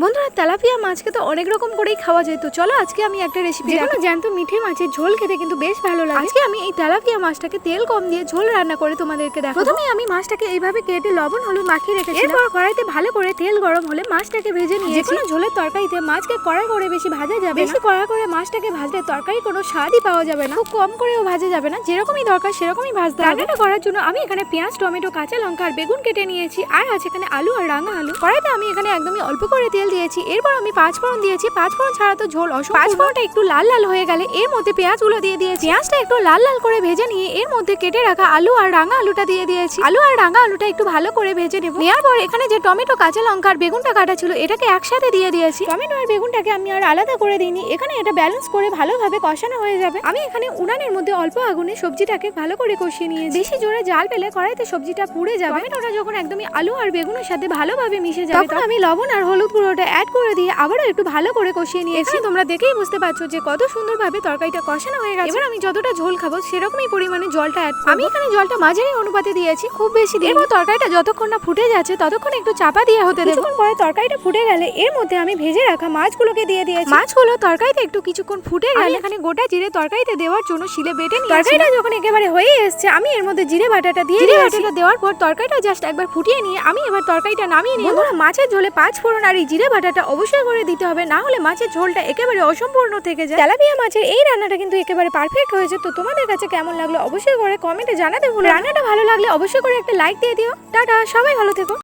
বন্ধুরা, তেলাপিয়া মাছকে তো অনেক রকম করেই খাওয়া যায়। তো চলো আজকে আমি একটা রেসিপি দেখাবো। জ্যান্ত মিঠে মাছের ঝোল খেতে কিন্তু বেশ ভালো লাগে। আজকে আমি এই তেলাপিয়া মাছটাকে তেল কম দিয়ে ঝোল রান্না করে তোমাদেরকে দেখাবো। প্রথমে আমি মাছটাকে এইভাবে কেটে লবণ হলুদ মাখিয়ে রেখেছিলাম। এরপর কড়াইতে ভালো করে তেল গরম হলে মাছটাকে ভেজে নিয়েছি। যেকোনো ঝোলের তরকারিতে মাছকে কড়া করে বেশি ভাজা যাবে না। বেশি কড়া করে মাছটাকে ভাজলে তরকারি কোনো স্বাদই পাওয়া যাবে না। খুব কম করেও ভাজা যাবে না, যেরকমই দরকার সেরকমই ভাজতে হবে। রান্নাটা করার জন্য আমি এখানে পেঁয়াজ, টমেটো, কাঁচা লঙ্কা আর বেগুন কেটে নিয়েছি। আর আছে এখানে আলু আর রাঙা আলু। কড়াইতে আমি এখানে একদমই অল্প করে তেল দিয়েছি। এরপর আমি পাঁচফোড়ন দিয়েছি। পাঁচফোড়ন ছাড়া তো ঝোল অসম্পূর্ণ। পাঁচফোড়নটা একটু লাল লাল হয়ে গেলে এর মধ্যে পেঁয়াজগুলো দিয়ে দিয়েছি। পেঁয়াজটা একটু লাল লাল করে ভেজে নিয়ে এর মধ্যে কেটে রাখা আলু আর রাঙা আলুটা দিয়ে দিয়েছি। আলু আর রাঙা আলুটা একটু ভালো করে ভেজে নেব। নেওয়ার পর এখানে যে টমেটো, কাঁচা লঙ্কা আর বেগুনটা কাটা ছিল এটাকে একসাথে দিয়ে দিয়েছি। টমেটো আর বেগুনটাকে আমি আর আলাদা করে দিইনি। এখানে এটা ব্যালেন্স করে ভালোভাবে কষানো হয়ে যাবে। আমি এখানে উনানের মধ্যে অল্প আগুনে সবজিটাকে ভালো করে কষিয়ে নিয়ে বেশি জোরে জাল পেলে কড়াইতে সবজিটা পুড়ে যাবে। টমেটোটা যখন একদমই আলু আর বেগুনের সাথে ভালোভাবে মিশে যাবে তখন আমি লবণ আর হলুদ গুঁড়োটা অ্যাড করে দিয়ে আবারও একটু ভালো করে কষিয়ে নিয়েছি। তোমরা দেখেই বুঝতে পারছো যে কত সুন্দরভাবে তরকারিটা কষানো হয়ে গেছে। এবার আমি যতটা ঝোল খাবো সেরকমই পরিমাণে জলটা অ্যাড করব। আমি এখানে জলটা মাঝারি অনুপাতে দিয়েছি, খুব বেশি দিই। এরপর তরকারিটা যতক্ষণ না ফুটে যাচ্ছে ততক্ষণ একটু চাপা দিয়ে হতে দেব। কিছুক্ষণ পরে তরকারিটা ফুটে গেলে এর মধ্যে আমি ভেজে রাখা মাছগুলোকে দিয়ে দিয়েছি। মাছগুলো তরকারিতে একটু কিছুক্ষণ ফুটে গেলে এখানে গোটা জিরে তরকারিতে দেওয়ার জন্য শিলে বেটে নিয়েছি। তরকারিটা যখন একেবারে হয়ে এসেছে আমি এর মধ্যে জিরে বাটাটা দিয়ে দিয়েছি। বাটাটা দেওয়ার পর তরকারিটা জাস্ট একবার ফুটিয়ে নিয়ে আমি এবার তরকারিটা নামিয়ে নিয়ে মাছের ঝোলে পাঁচফোড়ন আর এই জিরে বাটাটা অবশ্যই করে দিতে হবে, না হলে মাছের ঝোলটা একেবারে অসম্পূর্ণ থেকে যায়। তেলাপিয়া মাছের এই রান্নাটা কিন্তু একেবারে পারফেক্ট হয়েছে। তো তোমাদের কাছে কেমন লাগলো অবশ্যই করে কমেন্টে জানাতে ভুলো না। রান্নাটা ভালো লাগলে অবশ্যই করে একটা লাইক দিয়ে দিও। টাটা, সবাই ভালো থেকো।